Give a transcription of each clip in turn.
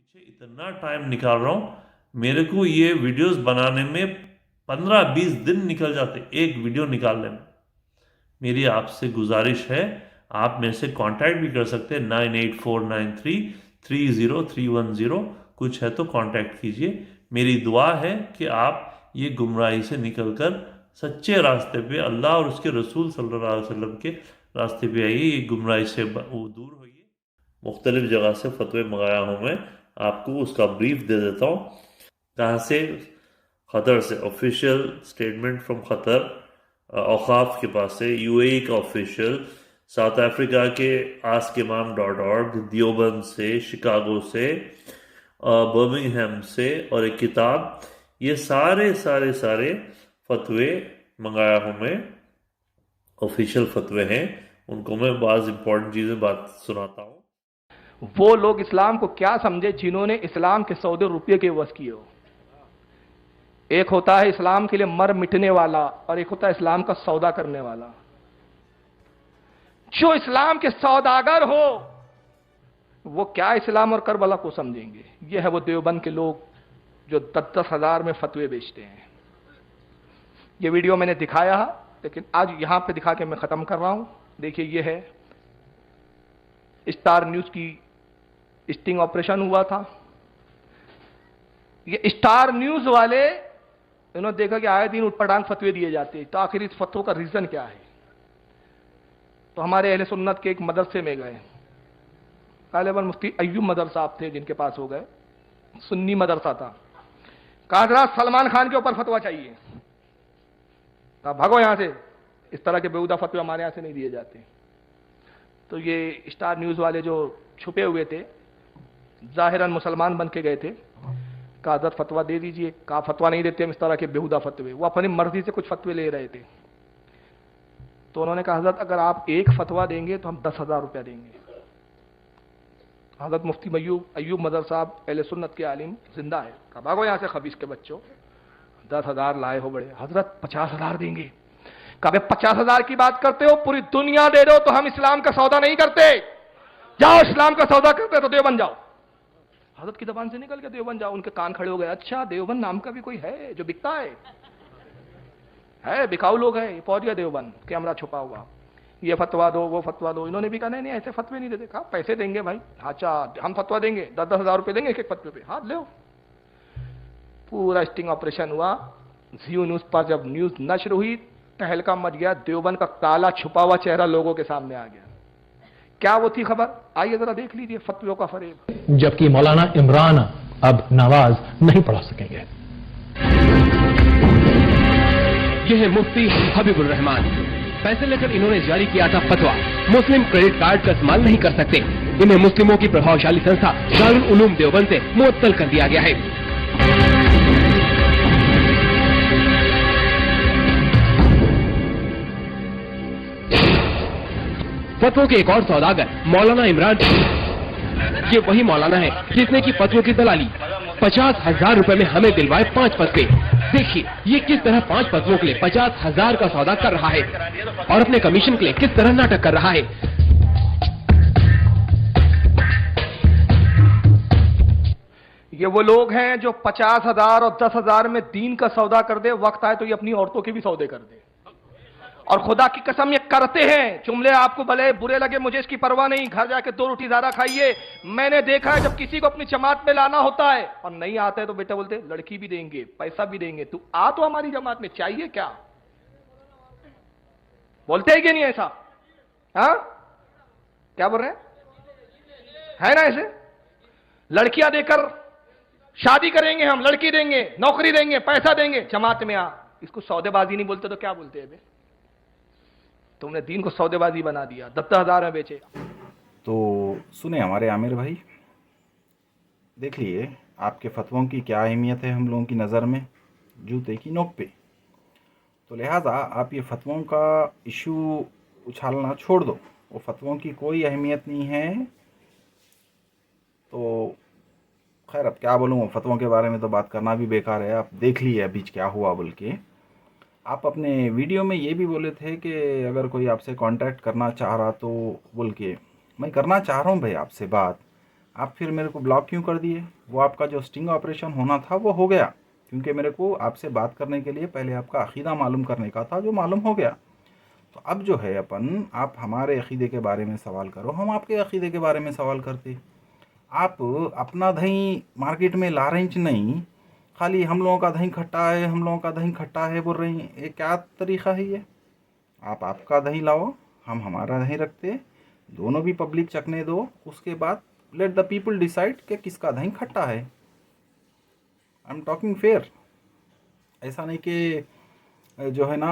पीछे इतना टाइम निकाल रहा हूँ, मेरे को ये वीडियोस बनाने में 15-20 दिन निकल जाते एक वीडियो निकालने में। मेरी आपसे गुजारिश है, आप मेरे से कांटेक्ट भी कर सकते हैं 9849330310। कुछ है तो कांटेक्ट कीजिए। मेरी दुआ है कि आप ये गुमराही से निकलकर सच्चे रास्ते पे, अल्लाह और उसके रसूल सल्लल्लाहु अलैहि वसल्लम के रास्ते पे आइए, ये गुमराही से दूर होइए। मुख्तलिफ जगह से फतवे मंगाया हूँ मैं, आपको उसका ब्रीफ दे देता हूँ। कहाँ से? खतर से, ऑफिशियल स्टेटमेंट फ्रॉम खतर, औकाफ के पास से, यूएई का ऑफिशियल, साउथ अफ्रीका के askimam.org, दियोबंद से, शिकागो से, बर्मिंघम से, और एक किताब। ये सारे सारे सारे फतवे मंगाया हूँ मैं, ऑफिशियल फतवे हैं। उनको मैं बाज़ इंपॉर्टेंट चीज़ें बात सुनाता हूँ। वो लोग इस्लाम को क्या समझे जिन्होंने इस्लाम के सौदे रुपये के वश किए हो। एक होता है इस्लाम के लिए मर मिटने वाला और एक होता है इस्लाम का सौदा करने वाला। जो इस्लाम के सौदागर हो वो क्या इस्लाम और करबला को समझेंगे। ये है वो देवबंद के लोग जो 10-10 हजार में फतवे बेचते हैं। ये वीडियो मैंने दिखाया है, लेकिन आज यहां पे दिखा के मैं खत्म कर रहा हूं। देखिए, ये है स्टार न्यूज की स्टिंग ऑपरेशन हुआ था। ये स्टार न्यूज वाले इन्होंने देखा कि आए दिन उटपटांग फतवे दिए जाते हैं, तो आखिर इस फतवों का रीजन क्या है। तो हमारे अहले सुन्नत के एक मदरसे में गए, गालिबन मुफ्ती अय्यूब मदर साहब थे जिनके पास हो गए, सुन्नी मदरसा था। कहा जरा सलमान खान के ऊपर फतवा चाहिए। कहा भागो यहां से, इस तरह के बेहुदा फतवे हमारे यहां से नहीं दिए जाते। तो ये स्टार न्यूज वाले जो छुपे हुए थे, जाहिरन मुसलमान बन के गए थे। कहा हजरत फतवा दे दीजिए। कहा फतवा नहीं देते हम इस तरह के बेहुदा फतवे। वो अपनी मर्जी से कुछ फतवे ले रहे थे। तो उन्होंने कहा हजरत अगर आप एक फतवा देंगे तो हम 10,000 रुपया देंगे। हजरत मुफ्ती अय्यूब मदर साहब अहले सुन्नत के आलिम जिंदा है। कहा भागो यहां से खबीस के बच्चों, 10,000 लाए हो बड़े। हजरत 50,000 देंगे। कहा 50,000 की बात करते हो, पूरी दुनिया दे दो तो हम इस्लाम का सौदा नहीं करते। जाओ इस्लाम का सौदा करते तो देवबंद जाओ। हजरत की जबान से निकल के देवबंद जाओ। उनके कान खड़े हो गए। अच्छा, देवबंद नाम का भी कोई है जो बिकता है बिकाऊ लोग है। पहुंच गया देवबंद, कैमरा छुपा हुआ। ये फतवा दो, वो फतवा दो। इन्होंने भी कहा नहीं ऐसे फतवे नहीं देते। कहा पैसे देंगे भाई। अच्छा, हम फतवा देंगे, 10-10 हजार रुपए देंगे एक एक फतवे पे। हाथ ले। पूरा स्टिंग ऑपरेशन हुआ। जियो न्यूज पर जब न्यूज नश्र हुई, तहलका मच गया। देवबंद का काला छुपा हुआ चेहरा लोगों के सामने आ गया। क्या वो थी खबर, आइए जरा देख लीजिए फतवों का फरेब। जबकि मौलाना इमरान अब नमाज नहीं पढ़ा सकेंगे। यह है मुफ्ती हबीबुर रहमान। पैसे लेकर इन्होंने जारी किया था फतवा, मुस्लिम क्रेडिट कार्ड का इस्तेमाल नहीं कर सकते। इन्हें मुस्लिमों की प्रभावशाली संस्था दारुल उलूम देवबंद से मुअत्तल कर दिया गया है। फतवों के एक और सौदागर मौलाना इमरान, ये वही मौलाना है जिसने की फतवों की दलाली 50,000 रुपए में हमें दिलवाए 5 फतवे। देखिए ये किस तरह 5 फतवों के लिए 50,000 का सौदा कर रहा है और अपने कमीशन के लिए किस तरह नाटक कर रहा है। ये वो लोग हैं जो 50,000 और 10,000 में दीन का सौदा कर दे, वक्त आए तो ये अपनी औरतों के भी सौदे कर दे। और खुदा की कसम ये करते हैं। जुमले आपको भले बुरे लगे, मुझे इसकी परवाह नहीं। घर जाके 2 रोटी ज़्यादा खाइए। मैंने देखा है जब किसी को अपनी जमात में लाना होता है और नहीं आता है तो बेटा बोलते लड़की भी देंगे, पैसा भी देंगे, तू आ तो हमारी जमात में, चाहिए क्या। बोलते हैं कि नहीं ऐसा? हाँ, क्या बोल रहे हैं? है ना ऐसे? लड़कियां देकर शादी करेंगे, हम लड़की देंगे, नौकरी देंगे, पैसा देंगे, जमात में आ। इसको सौदेबाजी नहीं बोलते तो क्या बोलते हैं? तुमने दीन को सौदेबाजी बना दिया, 10,000 में बेचे। तो सुने हमारे आमिर भाई, देख लिए आपके फतवों की क्या अहमियत है हम लोगों की नज़र में, जूते की नोक पे। तो लिहाजा आप ये फतवों का इशू उछालना छोड़ दो, वो फतवों की कोई अहमियत नहीं है। तो खैर अब क्या बोलूँ, फतवों के बारे में तो बात करना भी बेकार है। आप देख लिए अभी क्या हुआ बोल के। आप अपने वीडियो में ये भी बोले थे कि अगर कोई आपसे कांटेक्ट करना चाह रहा तो बोल के, मैं करना चाह रहा हूँ भाई आपसे बात। आप फिर मेरे को ब्लॉक क्यों कर दिए? वो आपका जो स्टिंग ऑपरेशन होना था वो हो गया, क्योंकि मेरे को आपसे बात करने के लिए पहले आपका अकीदा मालूम करने का था, जो मालूम हो गया। तो अब जो है अपन, आप हमारे अकीदे के बारे में सवाल करो, हम आपके अकीदे के बारे में सवाल करते। आप अपना दही मार्केट में ला रही नहीं, खाली हम लोगों का दही खट्टा है, हम लोगों का दही खट्टा है बोल रही हैं। ये क्या तरीक़ा है ये? आप आपका दही लाओ, हम हमारा दही रखते, दोनों भी पब्लिक चखने दो, उसके बाद लेट द पीपल डिसाइड कि किसका दही खट्टा है। I am talking fair. ऐसा नहीं कि जो है ना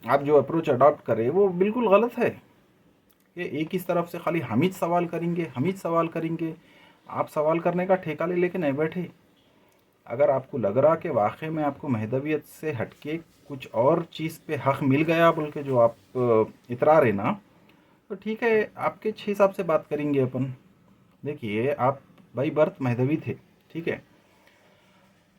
आप जो अप्रोच अडॉप्ट करें वो बिल्कुल गलत है। ये एक ही तरफ से खाली हम ही सवाल करेंगे, हम ही सवाल करेंगे। आप सवाल करने का ठेका ले लेके नहीं बैठे। अगर आपको लग रहा कि वाकई में आपको महदवियत से हटके कुछ और चीज़ पे हक़ मिल गया बोल के जो आप इतरा रहे ना, तो ठीक है, आपके हिसाब से बात करेंगे अपन। देखिए, आप बाई बर्थ महदवी थे, ठीक है।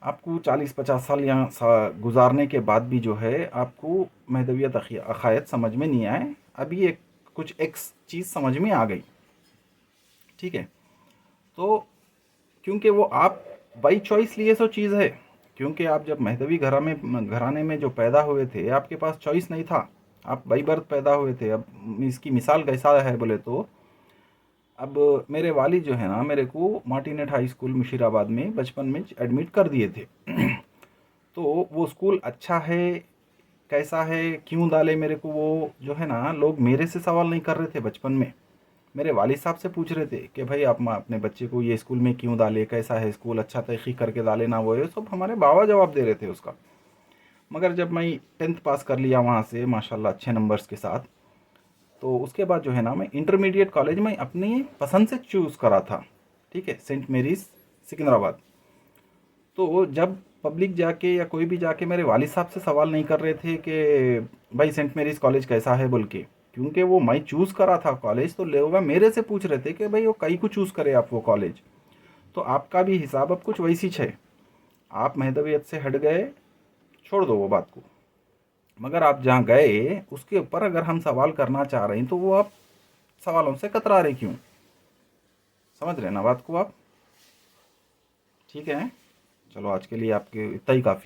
आपको 40-50 साल यहाँ गुजारने के बाद भी जो है आपको महदवियत अक़ायद समझ में नहीं आए। अभी एक कुछ एक्स चीज़ समझ में आ गई, ठीक है। तो क्योंकि वो आप बाई चॉइस लिए सो चीज़ है, क्योंकि आप जब महदवी घराने में जो पैदा हुए थे, आपके पास चॉइस नहीं था, आप बाई बर्थ पैदा हुए थे। अब इसकी मिसाल कैसा है बोले तो, अब मेरे वालिद जो है ना, मेरे को मार्टिनेट हाई स्कूल मुशीराबाद में बचपन में एडमिट कर दिए थे। तो वो स्कूल अच्छा है कैसा है, क्यों डाले मेरे को, वो जो है ना, लोग मेरे से सवाल नहीं कर रहे थे बचपन में, मेरे वालिद साहब से पूछ रहे थे कि भाई आप अपने बच्चे को ये स्कूल में क्यों डाले, कैसा है स्कूल, अच्छा तहक़ीक़ करके डाले ना, वो ये सब हमारे बाबा जवाब दे रहे थे उसका। मगर जब मैं 10th पास कर लिया वहाँ से माशाल्लाह अच्छे नंबर्स के साथ, तो उसके बाद जो है ना, मैं इंटरमीडिएट कॉलेज में अपनी पसंद से चूज़ करा था, ठीक है, सेंट मेरीज़ सिकंदराबाद। तो जब पब्लिक जाके या कोई भी जाके मेरे वालिद साहब से सवाल नहीं कर रहे थे कि भाई सेंट मेरीज़ कॉलेज कैसा है बोल के, क्योंकि वो मैं चूज़ करा था कॉलेज, तो लोग मेरे से पूछ रहे थे कि भाई वो कई को चूज़ करे आप वो कॉलेज। तो आपका भी हिसाब अब कुछ वैसी है, आप महदवियत से हट गए, छोड़ दो वो बात को। मगर आप जहाँ गए उसके ऊपर अगर हम सवाल करना चाह रहे हैं, तो वो आप सवालों से कतरा रहे क्यों? समझ रहे ना बात को आप? ठीक है, चलो आज के लिए आपके इतना ही काफ़ी।